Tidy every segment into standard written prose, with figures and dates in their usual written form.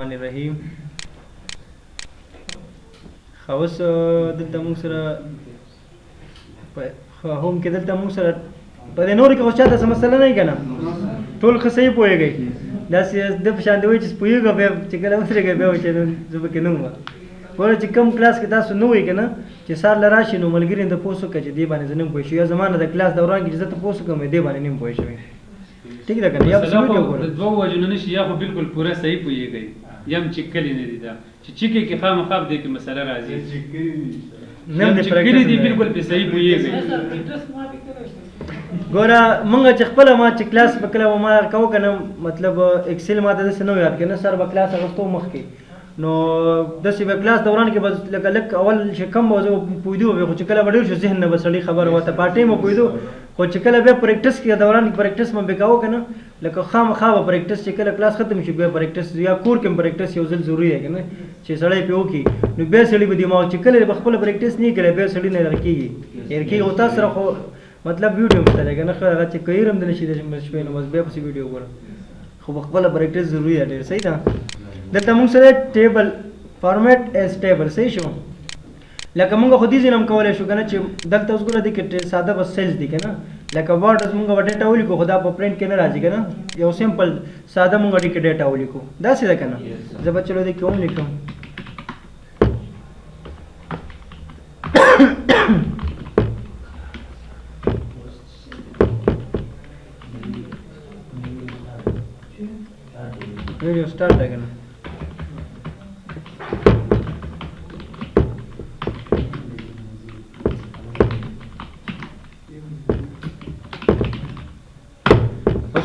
الرحمن الرحیم. اوس دلته موږ سره هم کې دلته موږ سره په دې نور کې خو چاته څه مسله نه وي که نه، ټول ښه صحیح پوهېږئ. داسې د په شان دی وایي چې پوهېږه بیا چې کله ودرېږئ بیا وایي چې زه پکې نه وم. ګوره چې کوم کلاس کې تاسو نه وئ که نه، چې سهار له راشي نو ملګري ته پوښت وکړه چې دې باندې زه نه یم پوه شوی، یا زما نه د کلاس دوران کې چې زه ته پوښت وکړم دې باندې نه یم پوه شوی. ٹھیک ده که نه؟ یا په ویډیو ګوره د دوه وجو نه نشي، یا خو بالکل پوره صحیح پوهېږئ یم چکلي نه دي دا چې چکې کې خامخا دې کې مسله راځي، یم چکلي دي بالکل پې صحیح پوهېږئ. ګوره مونږ چې خپله ما چې کلاس په کله ما کوو که نه، مطلب اکسل ما ته داسې نه یاد که نه، سر به کلاس اخیستو مخکې نو داسې به کلاس دوران کې به لکه لږ اول چې کم به زه پوهېدو خو چې کله به ډېر شو ذهن نه به سړي خبره وته په ټایم به پوهېدو، خو چې کله بیا پریکټس کې دوران کې پریکټس به کوو که نه، لکه خامخا به پریکټس چې کله کلاس ختم شي بیا پریکټس یا کور کې هم پریکټس یو ځل ضروري دی که نه، چې سړی پرې وکړي نو بیا سړي به دماغ چې کله به خپله پریکټس نه کړی بیا سړي نه هېر کېږي. هېر کېږي خو تاسو سره خو مطلب ویډیو مشته دی که نه، هغه چې که هېر هم د نه شي د شپې نو بس بیا پسې ویډیو ګوره، خو په خپله پریکټس ضروري ده ډېر. صحیح ده. دلته موږ سره ټیبل فارمیټ ایز ټیبل صحیح شو. لکه موږ خو دې ځای نه هم کولی شو که نه، چې دلته اوس ګوره دې کې ساده بس سیلز دي که نه، لکه ورډ اوس موږ به ډېټا ولیکو خو دا په پرنټ کې نه راځي که نه، یو سمپل ساده موږ دې کې ډېټا ولیکو، داسې ده که نه. زه به چلو دې کې هم لیکم. ویډیو سٹارټ ده که نه.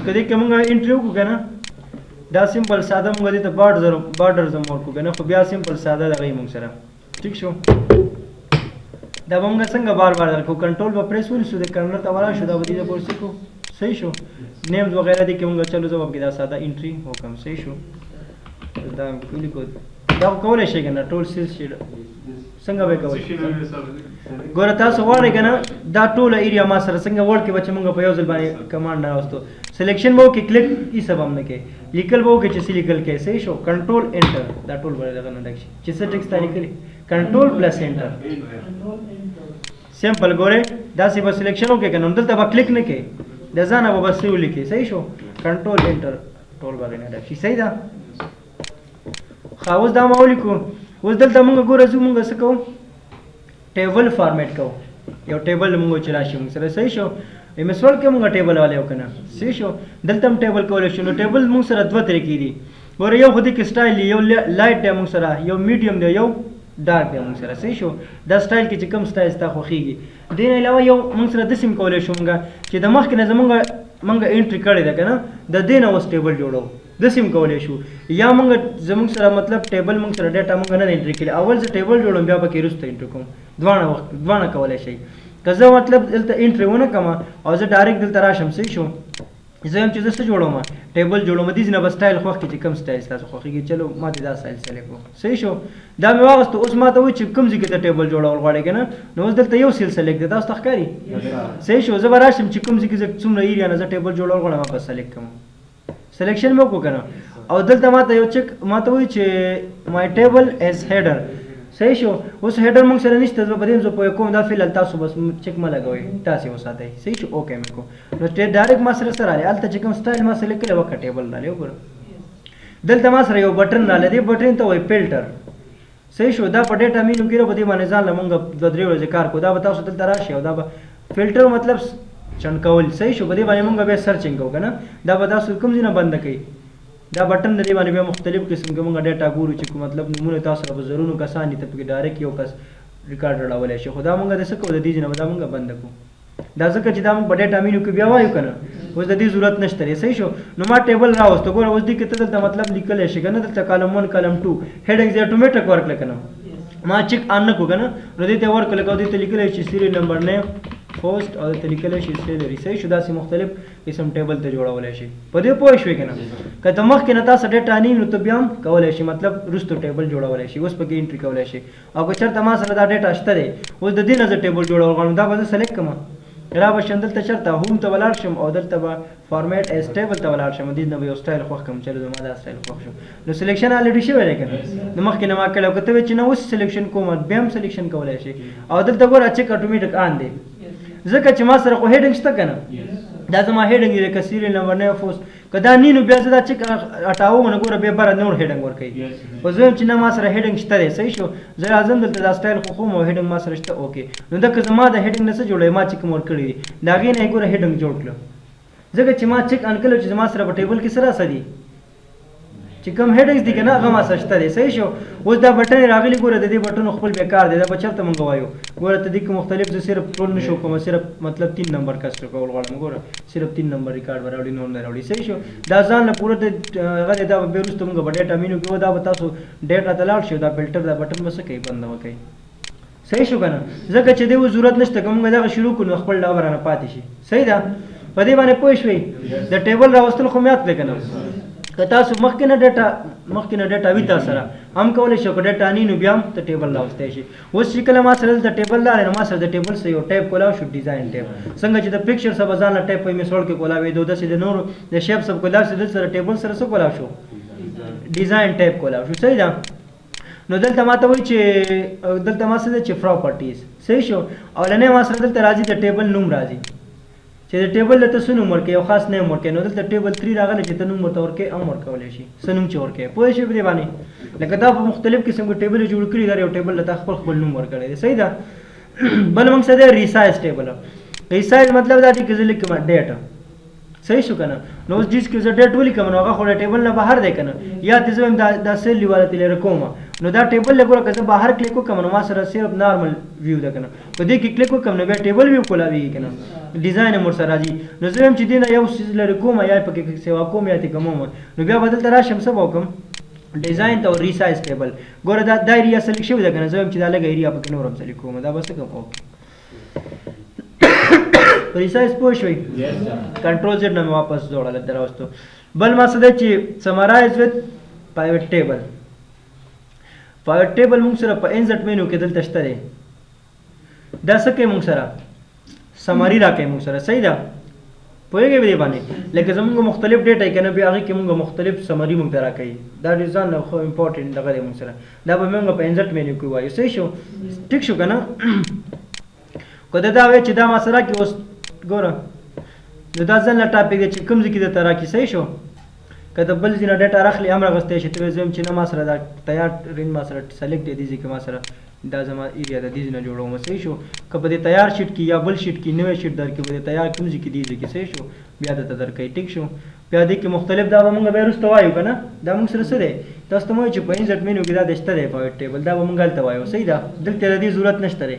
کدی کې مونږ انټری وکړو که نه، دا سمپل ساده مونږ دې ته بارډرز هم ورکړو که نه، خو بیا سمپل ساده دغه یې مونږ سره ټیک شو. دا به مونږ څنګه بار بار درکړو، کنټرول به پریس ونیسو د کرنر ته ولاړ شو، دا به دې ته پورې کړو. صحیح شو. نیمز وغیرہ دې کې مونږ چلو زه به دا ساده انټری وکړم. صحیح شو. دا ولیکو، دا خو کولی شئ که نه، ټول سیلز شي څنګه به کوئ. ګوره تاسو غواړئ که نه دا ټوله ایریا ما سره څنګه وړ کې به چې مونږ په یو ځل باندې کمانډ نه راوستو، سلیکشن به وکړي کلیک هېڅ هم نه کوي، لیکل به وکړي چې څه لیکل کوي. صحیح شو. کنټرول انټر، دا ټول به دغه نه ډک شي چې څه ټکس تا لیکلي، کنټرول پلس انټر سمپل. ګورئ داسې به سلیکشن وکړي که نه، دلته به کلیک نه کوي، د ځانه به بس ولیکي. صحیح شو. کنټرول انټر ټول به نه ډک شي. صحیح ده. ښه اوس دا ما ولیکو. اوس دلته مونږ ګوره زه مونږ څه کوو، ټیبل فارمیټ کوو، یو ټیبل مونږ چې راشي مونږ سره. صحیح شو. ایم ایس ورډ کې مونږ ټیبل والی یو که نه. صحیح شو. دلته هم ټیبل کولی شو. نو ټیبل مونږ سره دوه طریقې دي. ګوره یو خو دې کې سټایل دی، یو لایټ دی مونږ سره، یو میډیم دی، یو ډارک دی مونږ سره. صحیح شو. دا سټایل کې چې کوم سټایل ستا خوښېږي. دې نه علاوه یو مونږ سره داسې هم کولی شو مونږ چې د مخکې نه زمونږ انټري کړې ده که نه، د دې نه اوس ټیبل جوړو، داسې هم کولی شو. یا زمونږ سره مطلب ټیبل مونږ سره ډیټا مونږ نه انټري کړي، اول زه ټیبل جوړوم بیا پکې وروسته انټري کوم. دواړه کولی شئ. که زه مطلب دلته انټري ونه کړم او زه ډایرکټ دلته راشم. صحیح شو. زه یم چې زه څه جوړوم، ټیبل جوړوم، دې نه به سټایل خوښ کړي چې کوم سټایل ستاسو خوښېږي. چلو ما دې دا سټایل سلیکټ کړو. صحیح شو. دا مې واغېستو. اوس ما ته وایي چې کوم ځای کې ته ټیبل جوړول غواړې که نه، نو اوس دلته یو سیل سلیکټ دی، تاسو ته ښکاري. صحیح شو. زه به راشم چې کوم ځای کې زه څومره ایریا نه زه ټیبل جوړول غواړم هغه به سلیکټ کړم، سلیکشن مې وکړو که نه. او دلته ما ته یو چک ما ته وایي چې مای ټیبل ایز هیډر. صحیح شو. اوس هیډر مونږ سره نشته، زه په دې زه پوهه کوم، دا فعل تاسو بس چک مه لګوئ، تاسې وساتئ. صحیح شو. اوکې مې کړو. نو ډایرکټ ما سره څه راغلی، هلته چې کوم سټایل ما سلیکټ کړی وکړه ټیبل راغلی. وګوره دلته ما سره یو بټن راغلی، دې بټن ته وایي فلټر. صحیح شو. دا په ډیټا مینو کې په دې باندې ځان له مونږ 2-3 ورځې کار کوو، دا به تاسو دلته راشي او دا به فلټر مطلب چڼکول. صحیح شو. په دې باندې مونږ بیا سرچینګ کوو که نه، دا به تاسو کوم ځای نه بنده کوي. دا بټن د دې باندې بیا مختلف قسم کې مونږ ډیټا ګورو چې مطلب نومونه تاسو سره به زرونو کسان دي، ته پکې ډایرکټ یو کس ریکارډ راولی شي، خو دا مونږ د څه کوو، د دې ځای نه به دا مونږ بنده کوو. دا ځکه چې دا مونږ په ډیټا مینو کې بیا وایو که نه، اوس د دې ضرورت نشته دی. صحیح شو. نو ما ټیبل راوستو. ګوره اوس دې کې ته دلته مطلب لیکلی شي که نه، دلته کالم 1 کالم 2 هیډنګز اټومیټک ورکړه که نه، ما چک آن نه کړو که نه، نو دې ته ورکړه. لکه دې ته لیکلی شي سیریل نمبر نیم فوسټ او دلته لیکلی شي سیلري. صحیح شو. داسې مختلف قسم ټیبل ته جوړولی شي. په دې پوه شوې که نه. که ته مخکې نه تاسو ډیټا نه وي نو ته بیا هم کولی شي، مطلب وروسته ټیبل جوړولی شي، اوس پکې انټري کولی شي. او که چېرته ما سره دا ډیټا شته دی، اوس د دې نه زه ټیبل جوړول غواړم، دا به زه سلیکټ کړم. را بشم دلته چرته هوم ته ولاړ شم او دلته به فارمیټ ایز ټیبل ته ولاړ شم دې نه به یو سټایل خوښ کوم چې زما دا سټایل خوښ شو نو سلیکشن الریډي شوی دی کنه نو مخکې نه ما کړی او که ته وایې چې نه اوس سلیکشن کوم بیا هم سلیکشن کولی شي او دلته ګوره چک اټومیټک آن دی ځکه چې ما سره خو هیډنګ شته که نه دا زما هیډنګ دی لکه سیریل نمبر نه فوس که دا نی نو بیا زه دا چک اټاوم نو ګوره بیا بره نور هیډنګ ورکوي خو زه وایم چې نه ما سره هیډنګ شته دی صحیح شو زه راځم دلته دا سټایل خوښوم او هیډنګ ما سره شته اوکې نو دکه زما د هیډنګ نه څه جوړوي ما چې کوم ورکړي دي د هغې نه یې ګوره هیډنګ جوړ کړه ځکه چې ما چک ان کړی چې زما سره په ټیبل کې څه راسه دي چې کوم هیډنګز دي که نه هغه ما سره شته دی صحیح شو اوس دا بټن راغلي ګوره د دې بټنو خپل بیکار دی دا به چېرته مونږ وایو ګوره ته دې کې مختلف زه صرف ټول نه شو کوم صرف مطلب 3 نمبر کسر کول غواړم ګوره صرف 3 نمبر ریکارډ به راوړي نور نه راوړي صحیح شو دا ځان نه پوره هغه دی دا به بیا وروسته مونږ به ډیټا مینو کې دا به تاسو ډیټا ته لاړ شئ دا فلټر دا بټن به څه کوي بنده به کوي صحیح شو که نه ځکه چې دې اوس ضرورت نشته که مونږ دغه شروع کړو نو خپل ډبه رانه پاتې شي صحیح ده په دې باندې پوه شوئ د ټیبل راوستل خو مې یاد دی که نه که تاسو مخکې نه ډیټا وي تا سره هم کولی شو که ډیټا نی نو بیا هم ته ټیبل راوستی شي اوس چې کله ما سره دلته ټیبل لاړی نو ما سره د ټیبل سره یو ټیپ کولاو شو ډیزاین ټیپ څنګه چې د پکچر سره به ځان له ټیپ په مثال کې کولاوېدو داسې د نورو د شیپ سره کولاو شو دلته سره ټیبل سره څه کولاو شو ډیزاین ټیپ کولاو شو صحیح ده نو دلته ما ته وایي چې دلته ما څه دی چې پراپرټیز صحیح شو اولنی ما سره دلته راځي د ټیبل نوم راځي چې د ټیبل له ته څه نوم ورکوې یو خاص نیم ورکوې نو دلته ټیبل 3 راغلی چې ته نوم ورته ورکوې هم ورکولی شي څه نوم چې ورکوې پوه شوې په دې باندې لکه دا په مختلف قسم کې ټیبل جوړ کړي دا یو ټیبل له تا خپل نوم ورکړی دی صحیح ده بل موږ څه دی ریسایز ټیبل ریسایز مطلب دا دی چې زه لیکم ډیټ صحیح شو که نه نو اوس جس کې زه ډیټ ولیکم نو هغه خو د ټیبل نه بهر دی که نه یا ته زه وایم دا سیل لیواله ته لرې کوم نو دا ټیبل له ګوره که زه بهر کلیک وکړم نو ما سره صرف نارمل ویو ده که نه په دې کې کلیک وکړم نو بیا ټیبل ویو کولاوېږي که نه ډیزاین هم ورسره راځي نو زه وایم چې دې نه یو څیز لرې کوم یا پکې سیوا کوم یا تې کموم نو بیا به دلته راشم څه به وکړم ډیزاین ته ریسایز ټیبل ګوره دا ایریا سلیکټ شوې ده که نه زه وایم چې دا لږه ایریا پکې نور هم سلیکټ کوم دا به څه کوم اوکې ریسایز پوه شوئ کنټرول زیډ نه مې واپس دوړه دلته راوستو بل ما څه دی چې سمرایز وت پایوټ ټیبل پایوټ ټیبل موږ سره په انزټ مینو کې دلته شته دی دا څه کوي موږ سره سمري راکوي موږ سره صحیح ده پوهېږئ په دې باندې لکه زموږ مختلف ډیټا که نه بیا هغې کې موږ مختلف سمري موږ ته راکوي دا ډېر ځان خو امپورټنټ دغه دی موږ سره دا به موږ په انزټ مینو کې وایو صحیح شو ټیک شو که نه که دا وایي چې دا ما سره کې اوس ګوره نو دا ځان له ټاپک دی چې کوم ځای کې درته راکړي صحیح شو که د بل ځای نه ډیټا راخلي هم راغستی شي ته وایې زه چې نه ما سره دا تیار رینج ما سره سلیکټ دی دې ځای کې ما سره دا زما ایریا د دې ځای نه جوړوم صحیح شو که په دې تیار شیټ کې یا بل شیټ کې نوی شیټ درکړي په دې تیار کوم ځای کې دې ځای کې صحیح شو بیا درته درکوي ټیک شو بیا دې کې مختلف دا به مونږ بیا وروسته وایو که نه دا مونږ سره څه دی تاسو ته مو وایو چې په انزټ مینو کې دا د شته دی پایوټ ټیبل دا به مونږ هلته وایو صحیح ده دلته د دې ضرورت نشته دی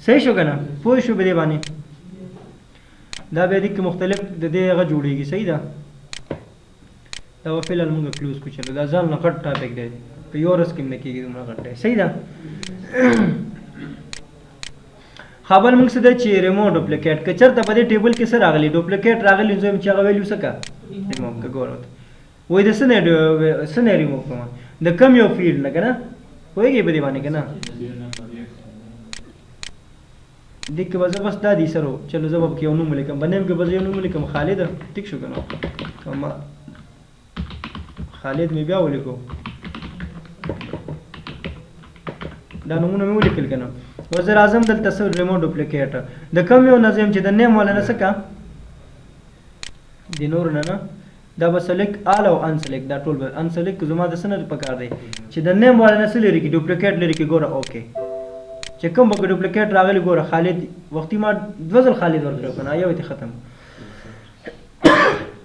صحیح شو که نه پوه شو په دې باندې دا بیا دې کې مختلف د دې هغه جوړېږي صحیح ده دا به فعلا مونږ کلوز کو چلو دا ځان نه غټ ټاپک دی په یو ورځ کې هم نه کېږي دومره غټ دی صحیح ده خبر موږ څه دی چې ریمو ډوپلیکیټ که چېرته په دې ټیبل کې څه راغلي ډوپلیکیټ راغلي زه یم چې هغه ویلیو څه که ریموو که ګوره وایي د څه نه ریموو کوم د کم یو فیلډ نه که نه پوهېږئ په دې باندې که نه دې کې به زه بس دا دي سره چلو زه به پکې یو نوم ولیکم په نیم کې به زه یو نوم ولیکم خالد ټیک شو که نه خالد مې بیا ولیکو دا نومونه مې ولیکل که نه اوس زه راځم دلته څه ریمو ډوپلیکیټ د کم یو نه زه یم چې د نیم والا نه څه که د نور نه دا به سلیکټ آل او انسلیکټ دا ټول به انسلیکټ زما د څه نه پکار دی چې د نیم والا نه څه لري کې ډوپلیکیټ لري کې ګوره اوکې چې کوم به ډوپلیکیټ راغلی ګوره خالد وختي ما 2 ځل خالد ورکړو که نه یو یې ختم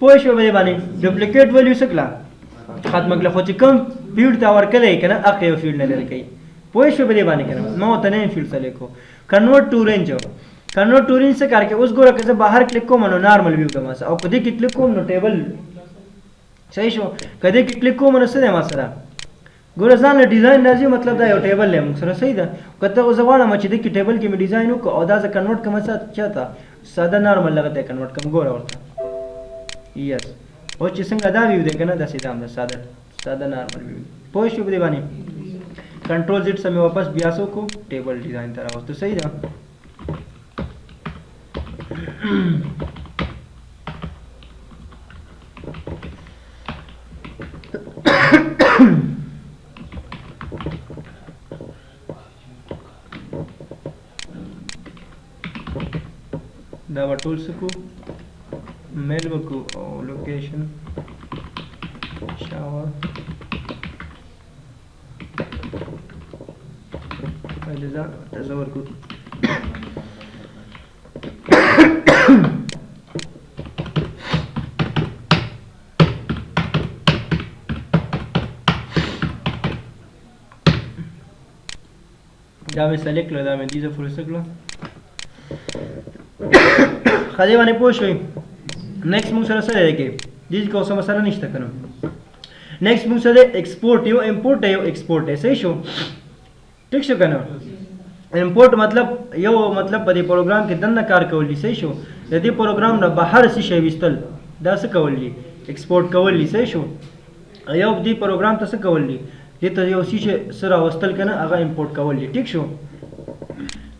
پوه شوې په دې باندې ډوپلیکیټ ویلیو څه کړه ختمه کړه خو چې کوم فیلډ ته ورکړی که نه هغه یو فیلډ نه لرې کوي پوه شوې په دې باندې که نه ما ورته نیم فیلډ ته لیکو کنورټ ټو رینج کنورټ ټو رینج څه کار کوي اوس ګوره که زه بهر کلیک کوم نو نارمل ویو کوم او په دې کې کلیک کوم نو ټیبل صحیح شو که دې کې کلیک کوم نو څه دی ما سره ګوره ځان له ډیزاین راځي مطلب دا یو ټیبل دی موږ سره صحیح ده که ته زه غواړم چې دې کې ټیبل کې مې ډیزاین وکړو او دا زه کنورټ کوم چاته ساده نارمل لغه ته کنورټ کوم ګوره ورته یس اوس چې څنګه دا ویو دی که نه داسې دا هم ده ساده نارمل ویو پوه شو په دې باندې کنټرول زیډ سره مې واپس بیا څه وکړو ټیبل ډیزاین ته راوستو صحیح ده دا به ټول څه کو میل وکړو او لوکیشن شاور دا تصور کو دا مې سلیکټ کړه دا مې دې فول سکړه خدای باندې پوه شوي نیکسټ موږ سره څه دی کې دې کې اوس مسله نشته کنه نیکسټ موږ سره ایکسپورټ یو امپورټ یو ایکسپورټ دی صحیح شو ٹھیک شو کنه امپورټ مطلب یو مطلب په دې پروګرام کې دنه کار کول دي صحیح شو د دې پروګرام نه بهر څه شی وستل دا څه کول دي ایکسپورټ کول دي صحیح شو یو دې پروګرام ته څه کول دي دې ته یو شی سره وستل کنه هغه امپورټ کول دي ٹھیک شو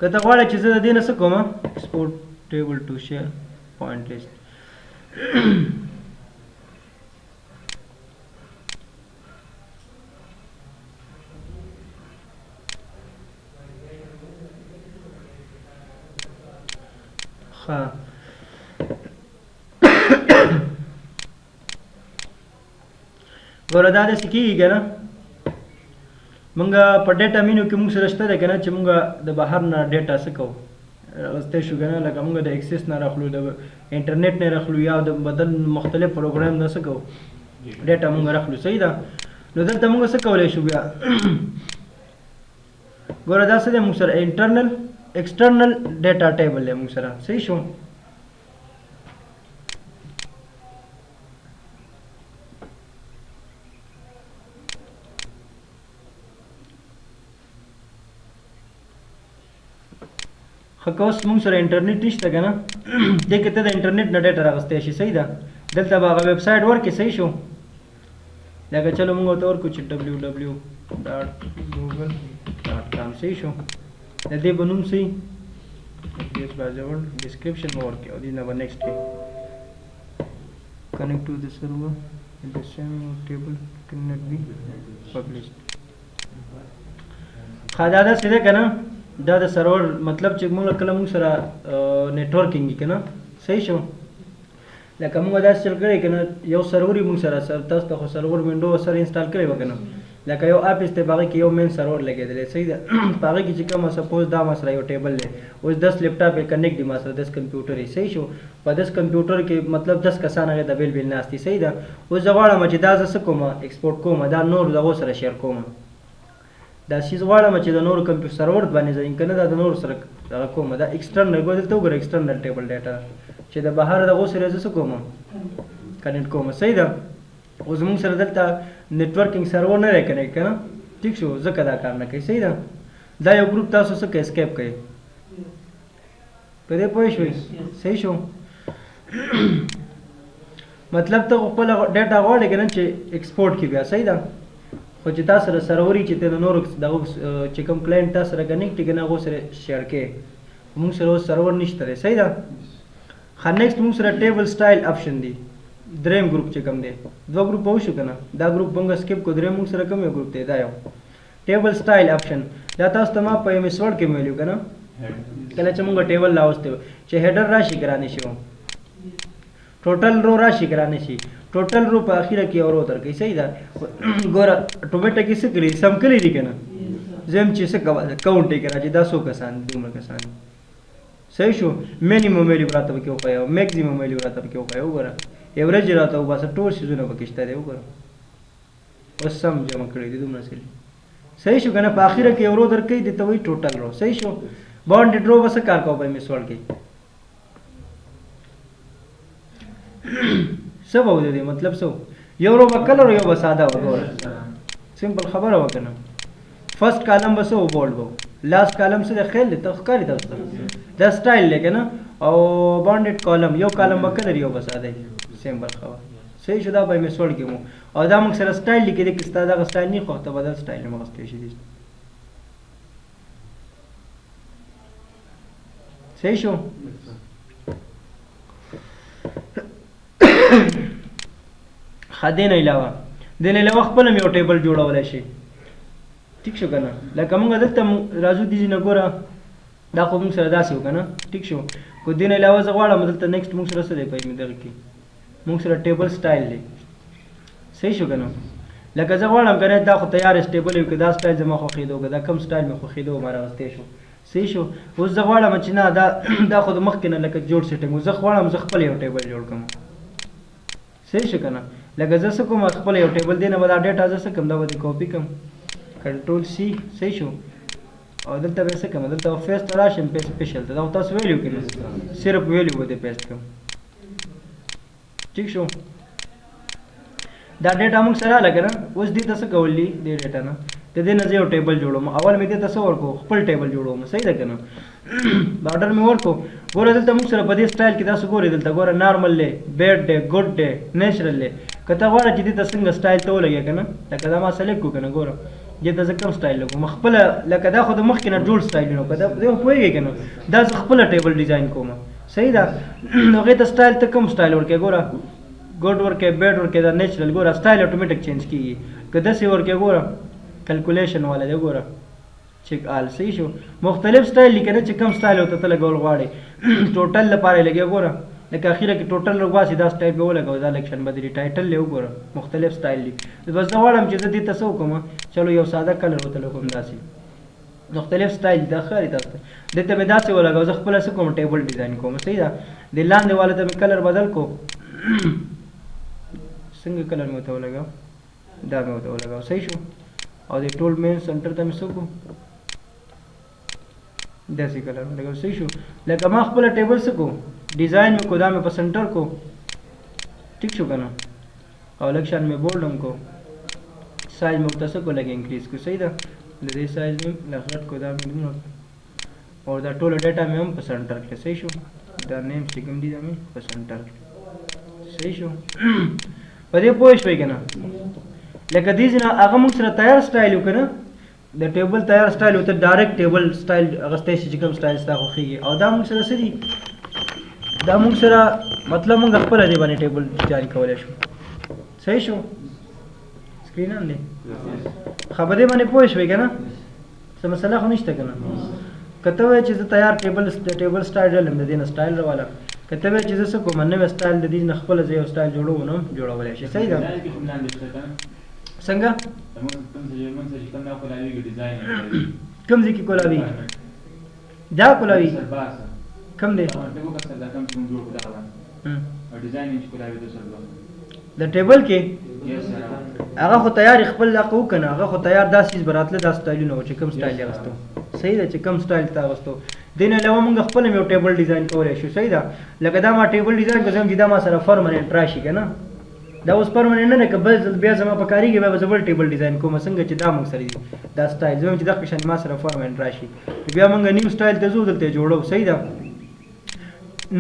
کته غواړی چې زه د دې نه څه کوم ایکسپورټ ټیبل ټو شیر پوینټ لیست ها ګوره دا داسې کېږي که نه مونږ په ډیټا مینو کې مونږ سره شته دی که نه چې مونږ د بهر نه ډیټا څه کوو راغستی شو که نه لکه مونږ د اکسس نه راخلو د انټرنیټ نه راخلو یا د بدل مختلف پروګرام نه څه کوو ډیټا مونږ راخلو صحیح ده نو دلته مونږ څه کولی شو بیا ګوره دا څه دی مونږ سره انټرنل external data table है मूंग सरा सही शो खकोस मूंग सरा इंटरनेट नشته کنه دغه ته د انټرنیټ نه ډیټا راغسته شي صحیح ده دلته باغه ویب سټ ورکه صحیح شو لکه چلو موږ ته ورکو چې www.google.com صحیح شو د دې بنوم سي this by the word description ورکه او دې نه next کې connect to the server in the same table cannot be published خدای دا څه ده کنه دا د سرور مطلب چې موږ کله موږ سره نیټورکینګ کنه صحیح شو لکه موږ دا چل کړی کنه یو سروري موږ سره تاسو ته سرور وینډو سره انسټال کړی وکنه لکه یو اپ است باغ کې یو مین سرور لګیدل صحیح ده باغ کې چې کوم سپوز دا مسره یو ټیبل دی اوس 10 لپټاپ یې کنیکټ دی مسره 10 کمپیوټر یې صحیح شو په 10 کمپیوټر کې مطلب 10 کسان هغه د بیل بیل ناشتي صحیح ده اوس زغواړم چې دا ز کوم ایکسپورټ کوم دا نور دغه سره شیر کوم دا شی زغواړم چې د نور کمپیوټر سرور باندې ځین کنه دا د نور سره کوم دا ایکسټرنل ګوزل ته وګوره ایکسټرنل ټیبل ډاټا چې د بهر دغه سره ز کوم کنیکټ کوم صحیح ده اوس موږ سره دلته نیټورکینګ سرور نه کنیکټ کنه ٹھیک شو ځکه دا کار نه کوي صحیح ده دا یو ګروپ تاسو څه کې اسکیپ کوي په دې پوه شئ صحیح شو مطلب ته خپل ډاټا غواړئ کنه چې ایکسپورټ کی بیا صحیح ده خو چې تاسو سره سروري چې ته نور دغه چې کوم کلاینټ تاسو سره کنیکټ کنه هغه سره شیر کې موږ سره سرور نشته صحیح ده خا نیکسټ موږ سره ټیبل سټایل اپشن دی دریم ګروپ چې کوم دی دوه ګروپ وو شو کنه دا ګروپ بنګ سکیپ کو دریم موږ سره کوم یو ګروپ دی دا یو ټیبل سټایل اپشن دا تاسو ته ما په ایم اس ورډ کې ویلو کنه کله چې موږ ټیبل لاوسته چې هډر راشي ګرانې شو ټوټل رو راشي ګرانې شي ټوټل رو په اخیره کې اورو درکې صحیح ده ګوره ټومټیک څه کړی سم کړی دي کنه زم چې څه کاونټ یې کړی دا 100 کسان دومره کسان صحیح شو مینیمم ویلیو راته کې وخایو میکسیمم ویلیو راته کې وخایو ګوره ایوریج راته وباسه ټول شیزونه پکشته دی وګوره اوس سم جمع کړی دي دومره سلی صحیح شو کنه په اخیره کې اورو درکې دي ته وی ټوټل رو صحیح شو باونډډ رو وسه کار کوو په میسوړ کې څه وو دې مطلب څه یو رو وکړو یو ساده وګوره سمپل خبره وکنه فرست کالم بس وو بولډ وو لاست کالم څه خیال دي تخکاری تاسو دا سټایل لګنه او باونډډ کالم یو کالم وکړ یو بساده سمپل خبره صحیح شو دا به میسوړ کې مو او دا موږ سره سټایل لیکي د کستا دا سټایل نه خو ته بدل سټایل نه مغسته شي دي صحیح شو خدین علاوه دین علاوه خپل یو ټیبل جوړولای شي ٹھیک شو کنه لکه موږ دلته راځو دي نه ګوره دا خو موږ سره داسې وکنه ٹھیک شو کو دین علاوه زه غواړم دلته نیکسټ موږ سره څه دی پای مې دغه کې موږ سره ټیبل سټایل دی صحیح شو کنه لکه زه غواړم کنه دا خو تیار ټیبل یو کې دا سټایل زما خوښېدو دا کم سټایل مې خوښېدو ما راغستې شو صحیح شو اوس زه غواړم چې نه دا خو د مخکې نه لکه جوړ سیټینګ زه غواړم زه خپل یو ټیبل جوړ کړم صحیح شو کنه لکه زه څه کوم خپل یو ټیبل دی نه به دا ډیټا زه څه کوم دا به کاپي کوم کنټرول سی صحیح شو او دلته به څه کوم دلته فیس ته راشم په سپیشل ته دا تاسو ویلیو کې صرف ویلیو به پیسټ کوم ٹھیک شو دا ډیټا موږ سره لګره اوس دې تاسو کولی دې ډیټا نه د دې نه یو ټیبل جوړوم اول مې دې تاسو ورکو خپل ټیبل جوړوم صحیح ده کنه بارډر مې ورکو ګوره دلته موږ سره په دې سټایل کې تاسو ګورئ دلته ګوره نارمل دی بیډ دی ګډ دی نیچرل دی کته غواړئ چې دې تاسو څنګه سټایل ته ولګي کنه لکه دا ما سلیکټ کو کنه ګوره دې تاسو کوم سټایل لګوم خپل لکه دا خو د مخ کې نه جوړ سټایل نه کده دې پوهیږئ کنه دا خپل ټیبل ډیزاین کوم صحیح ده نو غي ته سټایل ته کوم سټایل ورکې ګوره ګډ ورکې بیډ ورکې دا نیچرل ګوره سټایل اتوماتیک چینج کیږي کده سي ورکې ګوره کیلکولیشن والا دی ګوره چیک آل صحیح شو مختلف سټایل لیکنه چې کوم سټایل وته ته لګول غواړي ټوټل لپاره لګي ګوره لکه اخیره کې ټوټل لګواسي دا سټایل به ولګو دا الیکشن بدلی ټایټل له وګوره مختلف سټایل دي بس دا وړم چې دې تاسو کوم چلو یو ساده کلر وته لګوم داسي مختلف سټایل د خاري تاسو دته مې داسې ولګو زه خپل څه کوم ټیبل ډیزاین کوم صحیح ده د لاندې والے ته کلر بدل کو څنګه کلر مې وته ولګاو دا مې وته ولګاو صحیح شو او د ټول مین سنټر ته مې سکو داسې کلر لګاو صحیح شو لکه ما خپل ټیبل سکو ډیزاین مې کو دا مې په سنټر کو ٹھیک شو کنه او الیکشن مې بولډم کو سایز مې تاسو کو لګي انکریز کو صحیح ده د دې سایز مې لغت کو دا مې او دا ټول ډیټا مې هم په سنټر کې صحیح شو دا نیم سیګم دي دا مې په سنټر کې صحیح شو په دې پوه شوي کنه لکه دې نه هغه موږ سره تیار سټایل وکړه د ټیبل تیار سټایل وته ډایرکټ ټیبل سټایل اغستې چې کوم سټایل ستا خوښيږي او دا موږ سره سړي دا موږ سره مطلب موږ خپل دې باندې ټیبل جاری کولای شو صحیح شو سکرین هم دی خبرې باندې پوه شوي کنه څه مسله خو نشته کنه کته وای چې تیار ټیبل سټایل لرم د دې نه سټایل راواله کته وای چې څه کوم نو سټایل د دې نه خپل ځای سټایل جوړو نو جوړولای شي صحیح ده څنګه کوم ځای کې کولاوي دا کولاوي کم دی د ټیبل کې هغه خو تیار خپل لاقو کنه هغه خو تیار داسې براتله دا سټایلونه و چې کوم سټایل یې غوښتو صحیح ده چې کوم سټایل تا غوښتو دین علاوه موږ خپل یو ټیبل ډیزاین کولای شو صحیح ده لکه دا ما ټیبل ډیزاین کوم چې دا ما سره پرمننت راشي کنه دا اوس پرمننت نه کبل بیا زما په کاریږي به زبر ټیبل ډیزاین کوم څنګه چې دا موږ سره دا سټایل زما چې دا قشن ما سره پرمننت راشي بیا موږ نیو سټایل ته زو دلته جوړو صحیح ده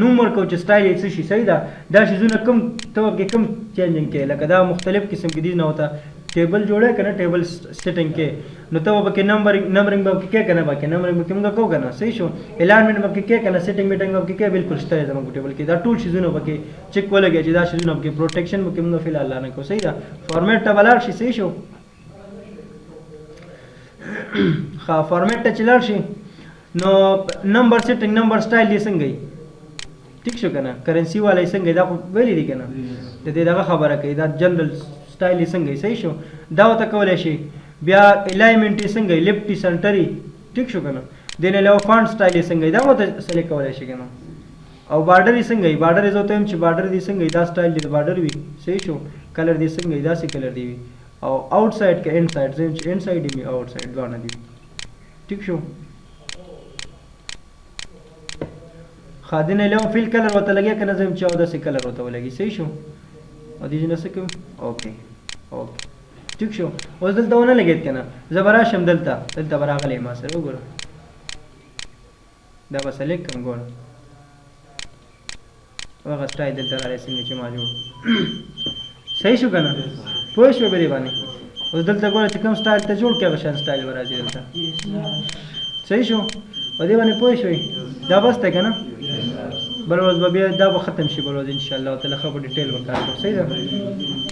نومر کو چې سټایل یې څه شي صحیح ده دا شیزونه کم تو کې کم چینجینګ کې لکه دا مختلف قسم کې دي نه وتا ټیبل جوړه کنه ټیبل سیټینګ کې نو ته به کې نمبرینګ به کې کنه به کې نمبرینګ به کوم کو کنه صحیح شو الاینمنت به کې کنه سیټینګ میټینګ به کې بالکل شته زموږ ټیبل کې دا ټول شیزونه به کې چیک ولګي چې دا شیزونه به کې پروټیکشن به کوم نو فی الحال نه کو صحیح ده فارمیټ ته بلار شي صحیح شو ها فارمیټ ته چلار شي نو نمبر سیټینګ نمبر سټایل دې څنګه ٹھیک شو کنه کرنسی والا څنګه دا ویلې دي کنه د دې دغه خبره کوي دا جنرال سټایل څنګه صحیح شو دا وته کولای شي بیا الاینمنت څنګه لیفټي سنټري ٹھیک شو کنه دین له فونټ سټایل څنګه دا وته سلیکټ کولای شي کنه او بارډر څنګه بارډر زوته هم چې بارډر دي څنګه دا سټایل دی بارډر وي صحیح شو کلر دي څنګه دا سي کلر دی او آوټ سایډ کې ان سایډ زم چې ان سایډ دی آوټ سایډ ځانه دي ٹھیک شو خادنه له فیل کلر وته لګي کنه زم 14 سي کلر وته لګي صحیح شو او دې نه سکو اوکے ٹھیک شو اوس دلته ونه لګیت کنه زبرا شم دلته براغلی ما سره وګوره دا بس لیک کوم ګور هغه سټایل دلته راځي څنګه چې ما جوړ صحیح شو کنه پوه شو به دی باندې اوس دلته ګوره چې کوم سټایل ته جوړ کړه شان سټایل ورازي دلته صحیح شو په دې باندې پوه شوي دا بس ته کنه بل ورځ به بیا دا به ختم شي بل ورځ ان شاء الله تعالی خبر ډیټیل وکړو صحیح ده